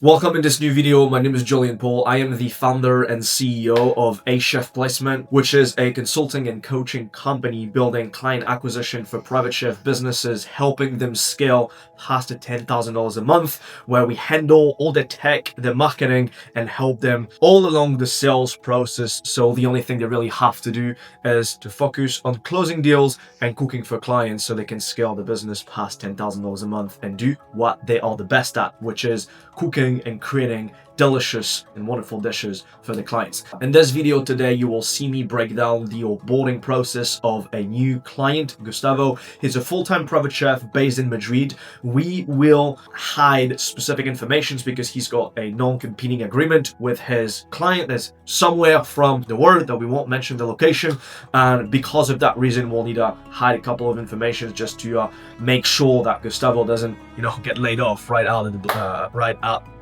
Welcome in this new video. My name is Julian Paul. I am the founder and CEO of A Chef Placement, which is a consulting and coaching company building client acquisition for private chef businesses, helping them scale past the $10,000 a month, where we handle all the tech, the marketing, and help them all along the sales process. So the only thing they really have to do is to focus on closing deals and cooking for clients so they can scale the business past $10,000 a month and do what they are the best at, which is cooking and creating delicious and wonderful dishes for the clients. In this video today, you will see me break down the onboarding process of a new client, Gustavo. He's a full-time private chef based in Madrid. We will hide specific information because he's got a non-competing agreement with his client that's somewhere from the world that we won't mention the location. And because of that reason, we'll need to hide a couple of information just to make sure that Gustavo doesn't, get laid off right out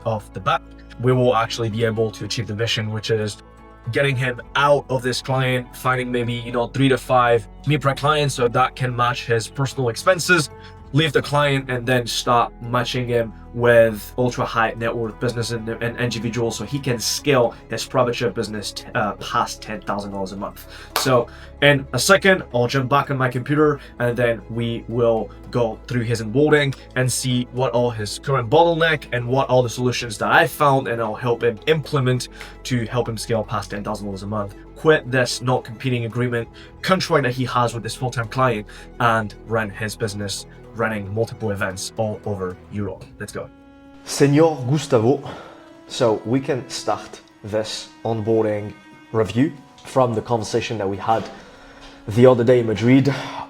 of the bat. We will actually be able to achieve the mission, which is getting him out of this client, finding maybe 3 to 5 meal prep clients so that can match his personal expenses, leave the client, and then start matching him with ultra high net worth business and individuals so he can scale his private chef business past $10,000 a month. So in a second, I'll jump back on my computer and then we will go through his onboarding and see what are his current bottleneck and what are the solutions that I found, and I'll help him implement to help him scale past $10,000 a month, quit this not competing agreement contract that he has with this full-time client, and run his business running multiple events all over Europe. Let's go. Senor Gustavo, so we can start this onboarding review from the conversation that we had the other day in Madrid.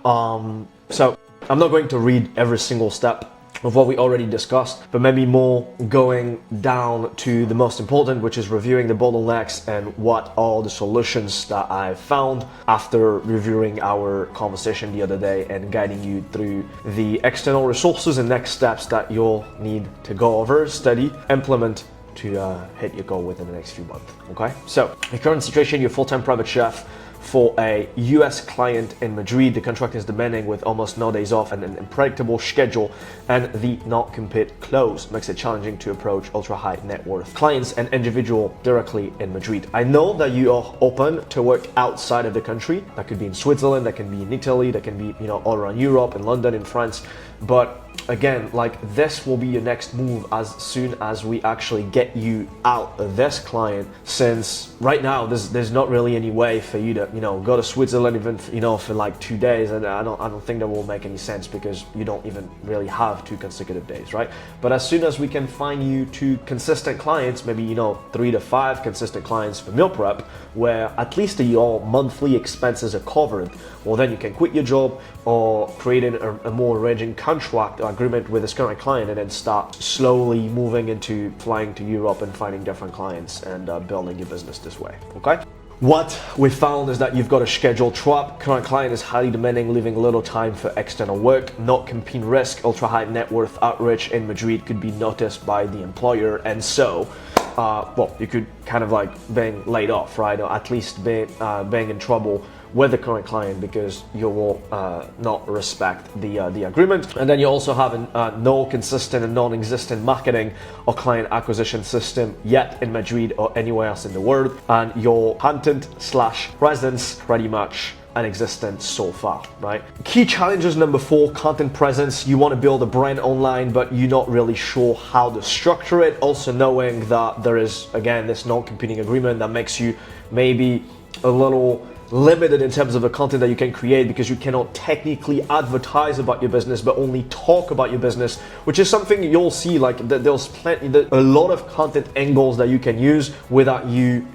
So I'm not going to read every single step of what we already discussed, but maybe more going down to the most important, which is reviewing the bottlenecks and what are the solutions that I found after reviewing our conversation the other day and guiding you through the external resources and next steps that you'll need to go over, study, implement to hit your goal within the next few months. Okay, so the current situation, you're a full-time private chef for a US client in Madrid. The contract is demanding with almost no days off and an unpredictable schedule, and the non-compete clause makes it challenging to approach ultra-high net worth clients and individual directly in Madrid. I know that you are open to work outside of the country. That could be in Switzerland, that can be in Italy, that can be all around Europe, in London, in France, but again, this will be your next move as soon as we actually get you out of this client, since right now there's not really any way for you to go to Switzerland even for like 2 days, and I don't think that will make any sense because you don't even really have 2 consecutive days, right? But as soon as we can find you 2 consistent clients, maybe 3 to 5 consistent clients for meal prep, where at least your monthly expenses are covered, well then you can quit your job or create a more arranging contract agreement with this current client and then start slowly moving into flying to Europe and finding different clients and building your business this way, okay? What we found is that you've got a schedule trap. Current client is highly demanding, leaving little time for external work. Not compete risk. Ultra high net worth outreach in Madrid could be noticed by the employer, and so you could kind of like being laid off, right? Or at least being in trouble with the current client because you will not respect the agreement. And then you also have no consistent and non-existent marketing or client acquisition system yet in Madrid or anywhere else in the world, and your content/presence pretty much non-existent so far, right? Key challenges number 4, content presence. You want to build a brand online, but you're not really sure how to structure it. Also knowing that there is, again, this non-competing agreement that makes you maybe a little limited in terms of the content that you can create, because you cannot technically advertise about your business but only talk about your business, which is something you'll see there's a lot of content angles that you can use without you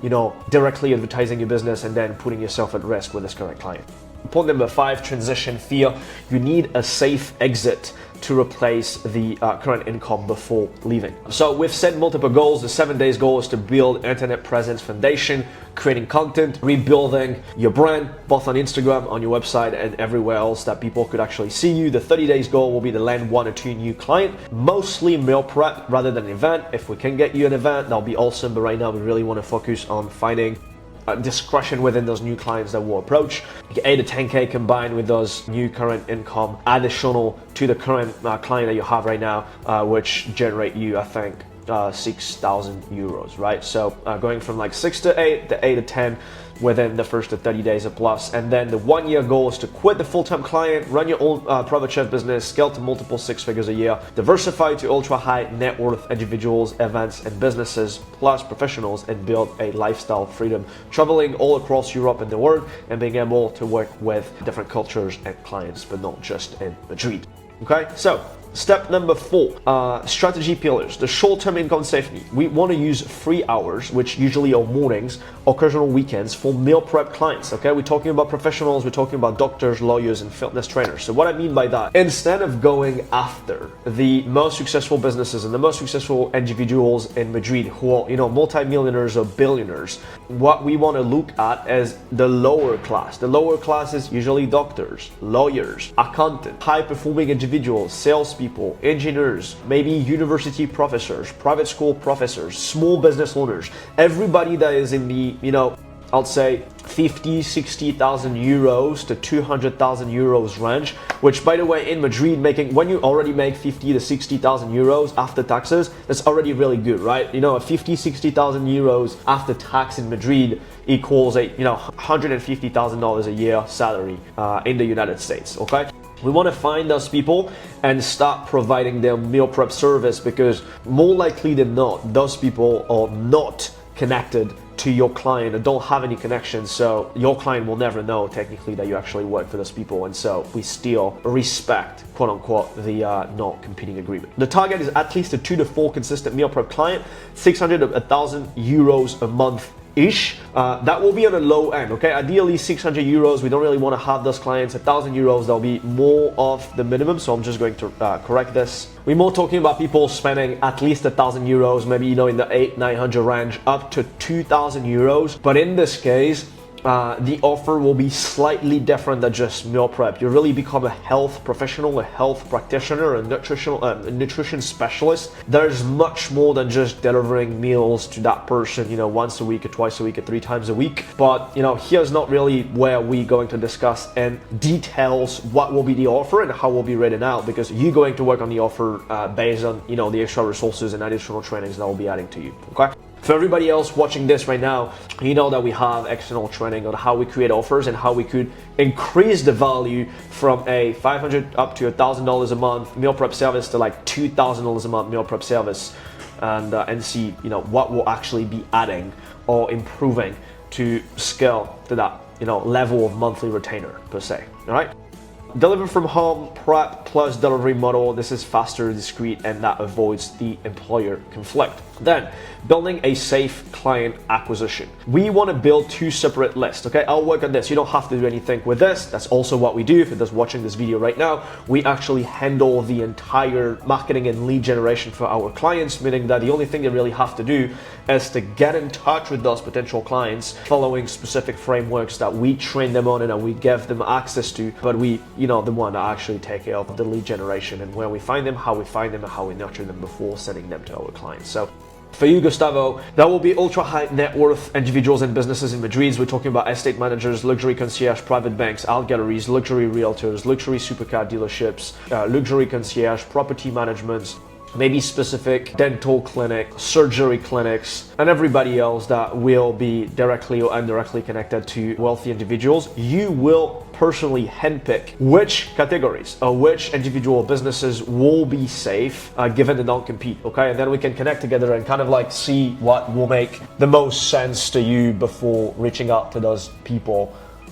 directly advertising your business and then putting yourself at risk with this current client. Point number 5, transition fear. You need a safe exit to replace the current income before leaving. So we've set multiple goals. The 7 days goal is to build internet presence foundation, creating content, rebuilding your brand, both on Instagram, on your website, and everywhere else that people could actually see you. The 30 days goal will be to land 1 or 2 new clients, mostly meal prep rather than an event. If we can get you an event, that'll be awesome. But right now we really want to focus on finding discretion within those new clients that we'll approach. 8 to 10K combined with those new current income additional to the current client that you have right now, which generate you, I think, 6,000 euros, right? So going from like 6 to 8 to 8 to 10 within the first 30 days or plus. And then the 1 year goal is to quit the full-time client, run your own private chef business, scale to multiple 6 figures a year, diversify to ultra high net worth individuals, events and businesses, plus professionals, and build a lifestyle freedom, traveling all across Europe and the world, and being able to work with different cultures and clients, but not just in Madrid. Okay, so step number 4, strategy pillars. The short-term income safety. We want to use free hours, which usually are mornings, occasional weekends, for meal prep clients. Okay, we're talking about professionals, we're talking about doctors, lawyers, and fitness trainers. So what I mean by that, instead of going after the most successful businesses and the most successful individuals in Madrid who are, multi-millionaires or billionaires, what we want to look at is the lower class. The lower class is usually doctors, lawyers, accountants, high-performing individuals, salespeople, engineers, maybe university professors, private school professors, small business owners, everybody that is in the, I'll say 50, 60,000 euros to 200,000 euros range, which by the way, in Madrid, when you already make 50 to 60,000 euros after taxes, that's already really good, right? A 50, 60,000 euros after tax in Madrid equals a, $150,000 a year salary in the United States, okay? We want to find those people and start providing them meal prep service, because more likely than not, those people are not connected to your client and don't have any connections, so your client will never know technically that you actually work for those people, and so we still respect, quote unquote, the not competing agreement. The target is at least a 2 to 4 consistent meal prep client, 600 to 1,000 euros a month ish. That will be on the low end, okay? Ideally 600 euros, we don't really want to have those clients. 1,000 euros, that'll be more of the minimum, so I'm just going to correct this. We're more talking about people spending at least 1,000 euros, maybe in the 800-900 range, up to 2,000 euros. But in this case, the offer will be slightly different than just meal prep. You really become a health professional, a health practitioner, a nutrition specialist. There's much more than just delivering meals to that person, once a week or twice a week or 3 times a week. But, here's not really where we're going to discuss in details what will be the offer and how will be written out, because you're going to work on the offer based on, the extra resources and additional trainings that will be adding to you, okay? For everybody else watching this right now, you know that we have external training on how we create offers and how we could increase the value from a $500 up to $1,000 a month meal prep service to like $2,000 a month meal prep service, and see what will actually be adding or improving to scale to that level of monthly retainer per se. All right. Deliver from home, prep plus delivery model. This is faster, discreet, and that avoids the employer conflict. Then, building a safe client acquisition. We want to build 2 separate lists, okay? I'll work on this. You don't have to do anything with this. That's also what we do. If you're just watching this video right now, we actually handle the entire marketing and lead generation for our clients, meaning that the only thing they really have to do is to get in touch with those potential clients following specific frameworks that we train them on and that we give them access to, but we, the one that actually take care of the lead generation and where we find them, how we find them, and how we nurture them before sending them to our clients. So for you, Gustavo, that will be ultra high net worth individuals and businesses in Madrid. We're talking about estate managers, luxury concierge, private banks, art galleries, luxury realtors, luxury supercar dealerships, luxury concierge, property management, maybe specific dental clinic, surgery clinics, and everybody else that will be directly or indirectly connected to wealthy individuals. You will personally handpick which categories or which individual businesses will be safe given the non-compete, okay? And then we can connect together and kind of like see what will make the most sense to you before reaching out to those people,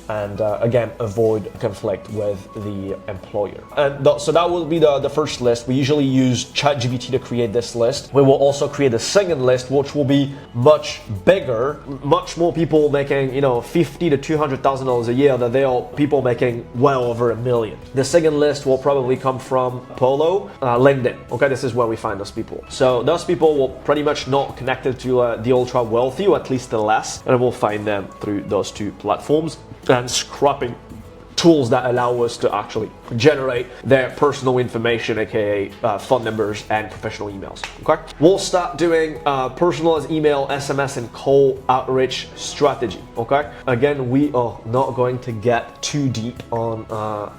and again, avoid conflict with the employer. And so that will be the first list. We usually use ChatGPT to create this list. We will also create a second list, which will be much bigger, much more people making, $50,000 to $200,000 a year than they are people making well over $1 million. The second list will probably come from Polo, LinkedIn. Okay, this is where we find those people. So those people will pretty much not connected to the ultra wealthy, or at least the less, and we'll find them through those 2 platforms. And scrapping tools that allow us to actually generate their personal information, aka phone numbers and professional emails. Okay, we'll start doing personalized email, SMS, and call outreach strategy. Okay, again, we are not going to get too deep on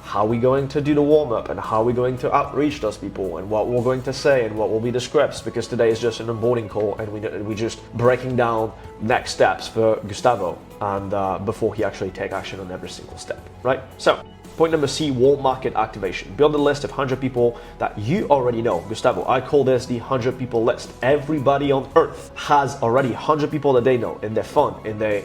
how we're going to do the warm-up and how we're going to outreach those people and what we're going to say and what will be the scripts, because today is just an onboarding call and we're just breaking down next steps for Gustavo and before he actually take action on every single step, right? So point number C, warm market activation. Build a list of 100 people that you already know. Gustavo, I call this the 100 people list. Everybody on earth has already 100 people that they know in their phone, in their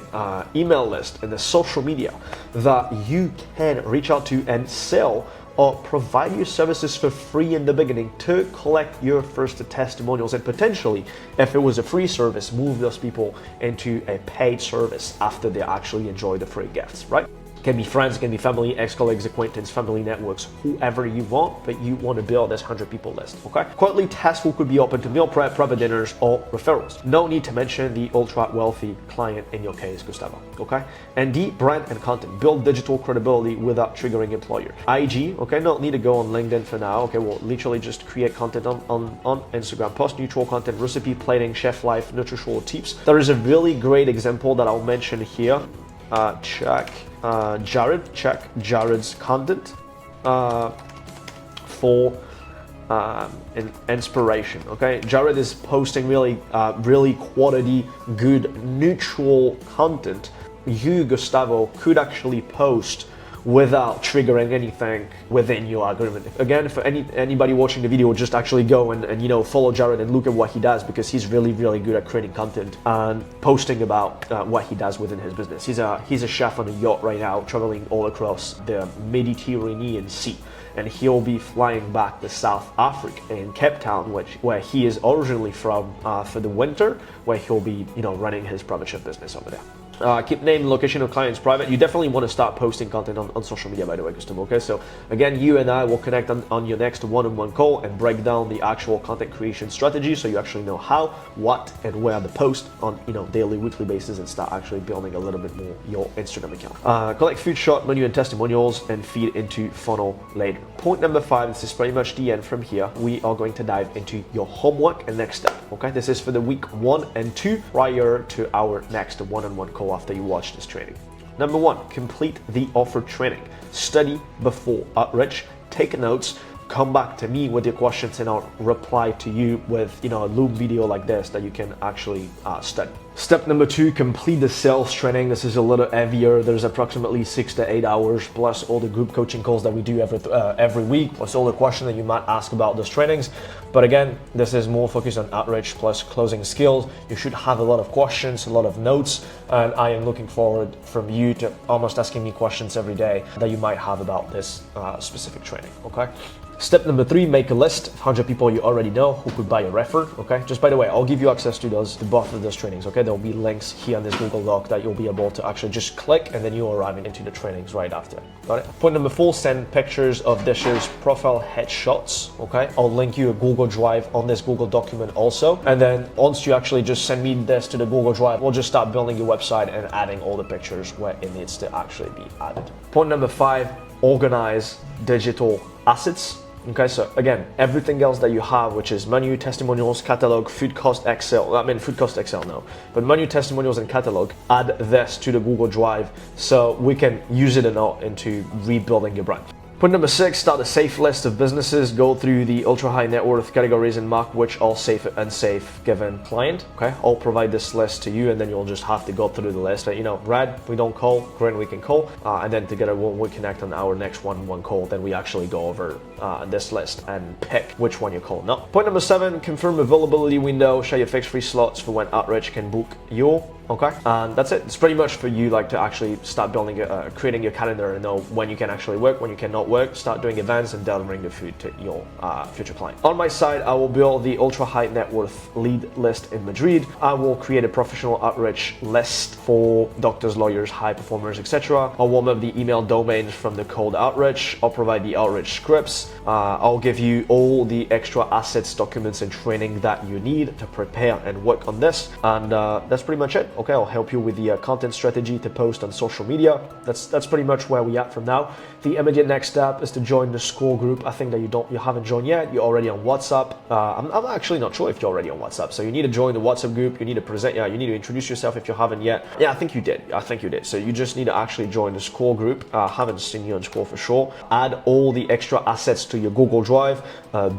email list, in their social media that you can reach out to and sell or provide your services for free in the beginning to collect your first testimonials, and potentially, if it was a free service, move those people into a paid service after they actually enjoy the free gifts, right? Can be friends, can be family, ex-colleagues, acquaintance, family networks, whoever you want, but you want to build this 100 people list, okay? Quarterly tasks could be open to meal prep, private dinners, or referrals. No need to mention the ultra wealthy client in your case, Gustavo, okay? And D, brand and content. Build digital credibility without triggering employers. IG, okay, don't need to go on LinkedIn for now, okay? We'll literally just create content on Instagram. Post neutral content, recipe, plating, chef life, nutritional tips. There is a really great example that I'll mention here. Check Jared's content for inspiration. Okay, Jared is posting really quality, good, neutral content. You, Gustavo, could actually post without triggering anything within your algorithm. Again, for anybody watching the video, just actually go and follow Jared and look at what he does, because he's really good at creating content and posting about what he does within his business. He's a chef on a yacht right now, traveling all across the Mediterranean Sea, and he'll be flying back to South Africa in Cape Town, where he is originally from, for the winter, where he'll be running his private chef business over there. Keep name and location of clients private. You definitely want to start posting content on social media, by the way, Gustavo. Okay, so again, you and I will connect on your next one-on-one call and break down the actual content creation strategy, so you actually know how, what, and where to post on daily, weekly basis, and start actually building a little bit more your Instagram account. Collect food shot, menu, and testimonials, and feed into funnel later. Point number 5. This is pretty much the end. From here, we are going to dive into your homework and next step. Okay, this is for the week 1 and 2 prior to our next one-on-one call after you watch this training. Number 1, complete the offered training. Study before outreach, take notes, come back to me with your questions, and I'll reply to you with a loop video like this that you can actually study. Step number 2, complete the sales training. This is a little heavier. There's approximately 6 to 8 hours, plus all the group coaching calls that we do every week, plus all the questions that you might ask about those trainings. But again, this is more focused on outreach plus closing skills. You should have a lot of questions, a lot of notes, and I am looking forward from you to almost asking me questions every day that you might have about this specific training, okay? Step number 3, make a list of 100 people you already know who could buy a refer, okay? Just by the way, I'll give you access to both of those trainings, okay? There'll be links here in this Google Doc that you'll be able to actually just click, and then you'll arrive into the trainings right after. Got it? Point number 4, send pictures of dishes, profile headshots, okay? I'll link you a Google Drive on this Google document also. And then once you actually just send me this to the Google Drive, we'll just start building your website and adding all the pictures where it needs to actually be added. Point number 5, organize digital assets. Okay, so again, everything else that you have, which is menu, testimonials, catalog, food cost Excel, food cost Excel no, but menu, testimonials, and catalog, add this to the Google Drive so we can use it or not into rebuilding your brand. Point number 6, start a safe list of businesses. Go through the ultra high net worth categories and mark which are safe and unsafe given client. Okay, I'll provide this list to you, and then you'll just have to go through the list. Red, we don't call, green, we can call, and then together when we connect on our next one-on-one call, then we actually go over this list and pick which one you call. Now, point number 7, confirm availability window. Share your fixed free slots for when outreach can book your. Okay, and that's it. It's pretty much for you to actually start building, creating your calendar and know when you can actually work, when you cannot work, start doing events and delivering the food to your future client. On my side, I will build the ultra high net worth lead list in Madrid. I will create a professional outreach list for doctors, lawyers, high performers, etc. I'll warm up the email domains from the cold outreach. I'll provide the outreach scripts. I'll give you all the extra assets, documents, and training that you need to prepare and work on this. And that's pretty much it. Okay, I'll help you with the content strategy to post on social media. That's pretty much where we at from now. The immediate next step is to join the school group. I think that you haven't joined yet. You're already on WhatsApp. I'm actually not sure if you're already on WhatsApp. So you need to join the WhatsApp group. You need to present. Yeah, you need to introduce yourself if you haven't yet. Yeah, I think you did. So you just need to actually join the school group. I haven't seen you on school for sure. Add all the extra assets to your Google Drive.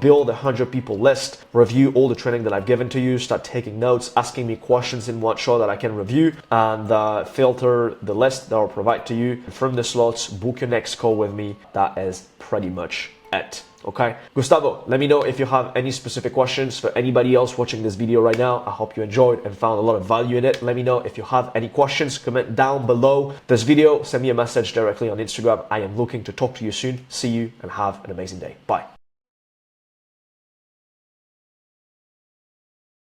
Build a 100 people list. Review all the training that I've given to you. Start taking notes, asking me questions in one shot that I can review, and filter the list that I'll provide to you. From the slots, book your next call with me. That is pretty much it. Okay, Gustavo, let me know if you have any specific questions. For anybody else watching this video right now, I hope you enjoyed and found a lot of value in it. Let me know if you have any questions. Comment down below this video. Send me a message directly on Instagram. I am looking to talk to you soon. See you and have an amazing day. Bye.